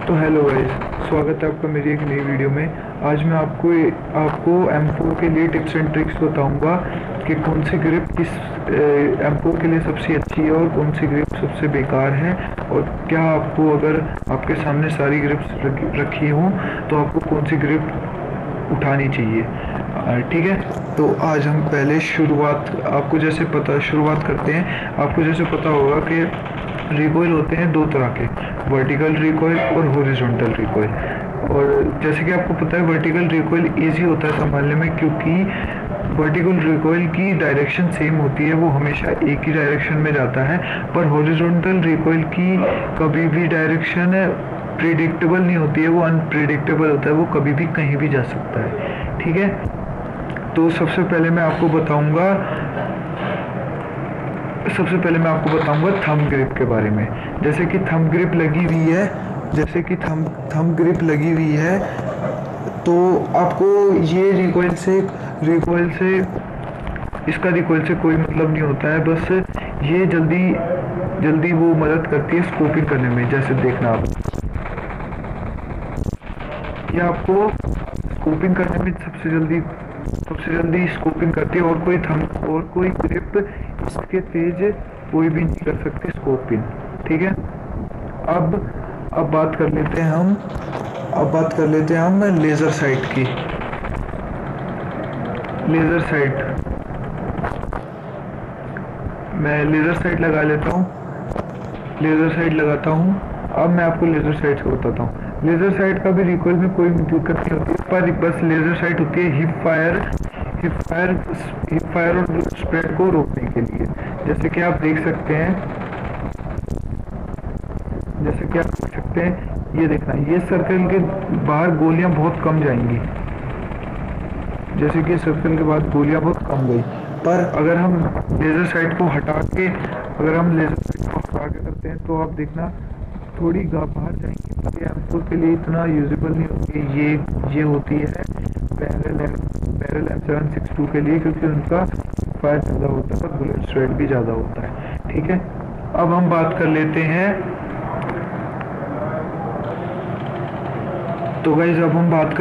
तो hello guys, स्वागत है आपका मेरी एक नई वीडियो में। आज मैं आपको M4 के लिए टिप्स एंड ट्रिक्स बताऊंगा कि कौन सी ग्रिप किस M4 के लिए सबसे अच्छी है और कौन सी ग्रिप सबसे बेकार है, और क्या आपको अगर आपके सामने सारी ग्रिप्स रखी हों तो आपको कौन सी ग्रिप उठानी चाहिए। ठीक है, तो आज हम पहले शुरुआत करते हैं। आपको जैसे पता होगा कि रिकॉइल होते हैं दो तरह के, वर्टिकल रिकॉइल और हॉरिजॉन्टल रिकॉइल। और जैसे कि आपको पता है वर्टिकल रिकॉइल इजी होता है संभालने में, क्योंकि वर्टिकल रिकॉइल की डायरेक्शन सेम होती है, वो हमेशा एक ही डायरेक्शन में जाता है। पर हॉरिजॉन्टल रिकॉइल की कभी भी डायरेक्शन प्रिडिक्टेबल नहीं होती है, वो अनप्रिडिक्टेबल होता है, वो कभी भी कहीं भी जा सकता है। ठीक है, तो सबसे पहले मैं आपको बताऊंगा थंब ग्रिप के बारे में। जैसे कि थंब ग्रिप लगी हुई है तो आपको ये रिकॉइल से इसका रिकॉइल से कोई मतलब नहीं होता है, बस ये जल्दी वो मदद करती है स्कोपिंग करने में। जैसे देखना आप, ये आपको स्कोपिंग करने में सबसे जल्दी स्कोपिंग करती है, और कोई ग्रिप इसके तेज कोई भी नहीं कर सकती स्कोपिंग। ठीक है, अब बात कर लेते हैं हम लेज़र साइट की। मैं लेज़र साइट लगाता हूँ। अब मैं आपको लेज़र साइट से बताता हूँ। लेज़र साइट का भी रिकॉइल में कोई दिक्कत नहीं होती है, पर बस लेज़र साइट होती है हिप फायर और स्प्रेड को रोकने के लिए। जैसे कि आप देख सकते हैं, ये देखना, ये सर्कल के बाहर गोलियां बहुत कम जाएंगी। जैसे कि सर्कल के बाद गोलियां बहुत कम गई, पर अगर हम लेज़र साइट को हटा के करते हैं तो आप देखना थोड़ी बाहर जाएंगी। ये M4 के लिए इतना यूजेबल नहीं होती। ये होती है बैरल M762 के लिए, क्योंकि उनका फायर ज़्यादा होता है और बुलेट स्प्रेड भी ज़्यादा होता है। ठीक है, अब हम बात कर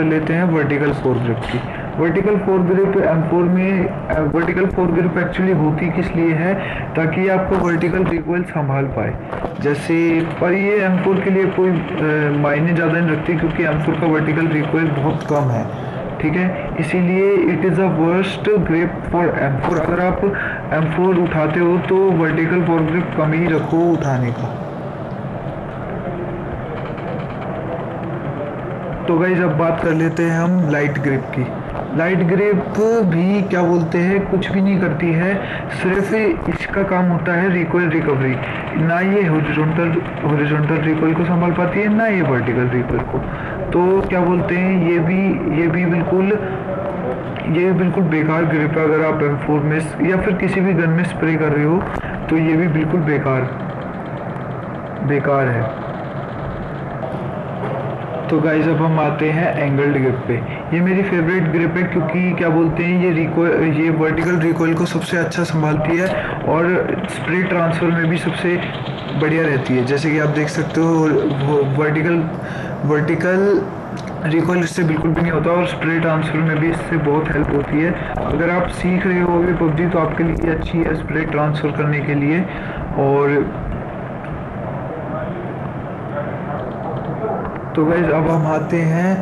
लेते हैं वर्टिकल फोर ग्रिप की। वर्टिकल फोर ग्रिप M4 में वर्टिकल फोर ग्रिप एक्चुअली होती किस लिए है, ताकि आपको वर्टिकल रिकॉइल संभाल पाए। जैसे पर ये M4 के लिए कोई मायने ज़्यादा नहीं रखती, क्योंकि M4 का वर्टिकल रिकॉइल बहुत कम है। ठीक है, इसीलिए it is a worst grip for M4। अगर आप M4 उठाते हो तो वर्टिकल फोर ग्रिप कम ही रखो उठाने का। तो गाइस, अब बात कर लेते हैं हम लाइट ग्रिप की। लाइट ग्रिप भी क्या बोलते हैं, कुछ भी नहीं करती है, सिर्फ इसका काम होता है रिकॉइल रिकवरी। ना ये हॉरिजॉन्टल रिकॉइल को संभाल पाती है, ना ये वर्टिकल रिकॉइल को। तो क्या बोलते हैं, ये भी बिल्कुल बेकार ग्रिप है। अगर आप M4 में या फिर किसी भी गन में स्प्रे कर रहे हो तो ये भी बिल्कुल बेकार है। तो गाइस, अब हम आते हैं एंगल्ड ग्रिप पे। ये मेरी फेवरेट ग्रिप है, क्योंकि क्या बोलते हैं, ये वर्टिकल रिकॉइल को सबसे अच्छा संभालती है और स्प्रे ट्रांसफ़र में भी सबसे बढ़िया रहती है। जैसे कि आप देख सकते हो, वर्टिकल रिकॉइल इससे बिल्कुल भी नहीं होता, और स्प्रे ट्रांसफ़र में भी इससे बहुत हेल्प होती है। अगर आप सीख रहे हो अभी PUBG तो आपके लिए अच्छी है स्प्रे ट्रांसफ़र करने के लिए। और तो गाइस, अब हम आते हैं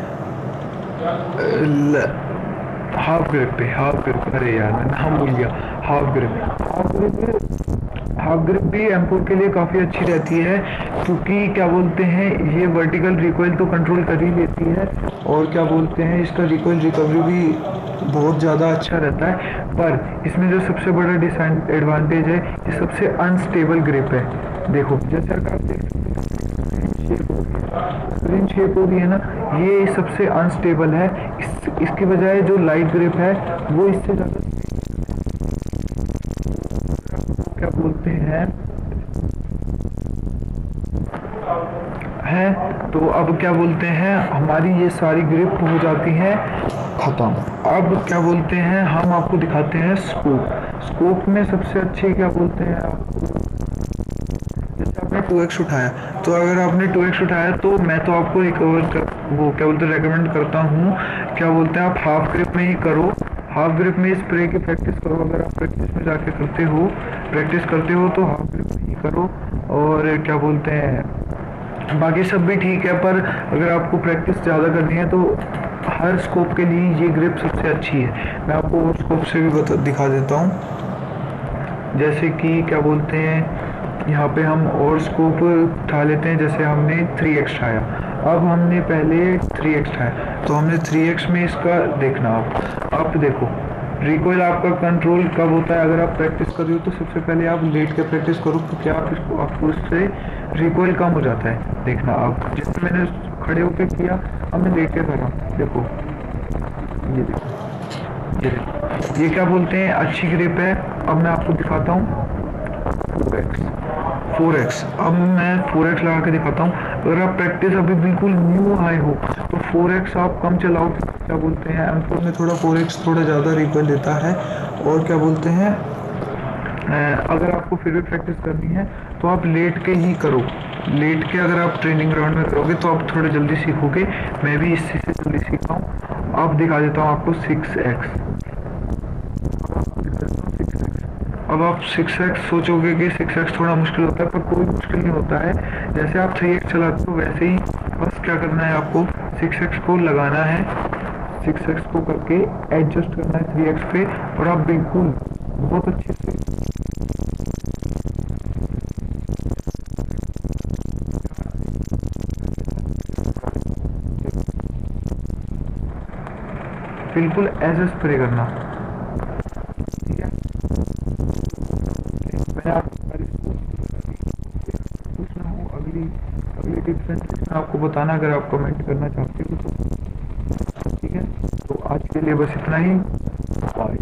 हाफ ग्रिप। अरे यार, मैं नाम भूल गया। हाफ ग्रिप भी M4 के लिए काफ़ी अच्छी रहती है, क्योंकि क्या बोलते हैं, ये वर्टिकल रिकॉइल तो कंट्रोल कर ही लेती है, और क्या बोलते हैं, इसका रिकॉइल रिकवरी भी बहुत ज़्यादा अच्छा रहता है। पर इसमें जो सबसे बड़ा डिसएडवांटेज है, ये सबसे अनस्टेबल ग्रिप है। देखो, जैसे अगर आप देख सकते स्क्रीन शेप हो रही है ना, ये सबसे अनस्टेबल है। इसकी बजाय जो लाइट ग्रिप है वो इससे ज़्यादा क्या बोलते हैं तो अब क्या बोलते हैं, हमारी ये सारी ग्रिप हो जाती हैं खत्म। अब क्या बोलते हैं, हम आपको दिखाते हैं स्कोप में सबसे अच्छे क्या बोलते हैं आपको। जैसे आप आपने 2x उठाया, तो अगर आपने 2x उठाया तो मैं तो आपको रिकवर कर वो क्या बोलते हैं रेकमेंड करता हूँ, क्या बोलते हैं आप हाफ ग्रिप में ही करो। हाफ ग्रिप में स्प्रे की प्रैक्टिस करो। अगर आप प्रैक्टिस में जाके प्रैक्टिस करते हो तो हाफ ग्रिप में ही करो। और क्या बोलते हैं बाकी सब भी ठीक है, पर अगर आपको प्रैक्टिस ज़्यादा करनी है तो हर स्कोप के लिए ये ग्रिप सबसे अच्छी है। मैं आपको और स्कोप से भी दिखा देता हूँ। जैसे कि क्या बोलते हैं यहाँ पे हम और स्कोप उठा लेते हैं। जैसे हमने 3x उठाया, अब हमने पहले 3x उठाया, तो हमने 3x में इसका देखना। आप देखो रिकॉइल आपका कंट्रोल कब होता है। अगर आप प्रैक्टिस कर रहे हो तो सबसे पहले आप लेट के प्रैक्टिस करो, क्योंकि आपको उससे रिकॉइल कम हो जाता है। देखना आप, जैसे मैंने खड़े होकर किया, अब मैं लेट के कर रहा हूँ। देखो ये देखो ये क्या बोलते हैं अच्छी ग्रिप है। अब मैं आपको दिखाता हूँ 4x। अब मैं 4x लगा के दिखाता हूँ। अगर आप प्रैक्टिस अभी बिल्कुल न्यू आए हो तो 4x आप कम चलाओ। क्या बोलते हैं M4 में थोड़ा 4x थोड़ा ज़्यादा रिकॉइल देता है। और क्या बोलते हैं अगर आपको फिर भी प्रैक्टिस करनी है तो आप लेट के ही करो। लेट के अगर आप ट्रेनिंग ग्राउंड में करोगे तो आप थोड़ा जल्दी सीखोगे। मैं भी इससे जल्दी सीखा हूँ। अब दिखा देता हूँ आपको 6x। अब आप 6x सोचोगे कि 6x थोड़ा मुश्किल होता है, पर कोई मुश्किल नहीं होता है। जैसे आप 3x चलाते हो वैसे ही बस क्या करना है, आपको 6x को लगाना है, 6x को करके एडजस्ट करना है 3x पे, और आप बिल्कुल बहुत अच्छे से बिल्कुल ऐसे स्प्रे करना। ठीक है, मैं आपको पूछना हूँ अगली टिप्स एंड ट्रिक्स में आपको बताना, अगर आप कमेंट करना चाहते हो तो। ठीक है, तो आज के लिए बस इतना ही। बाय।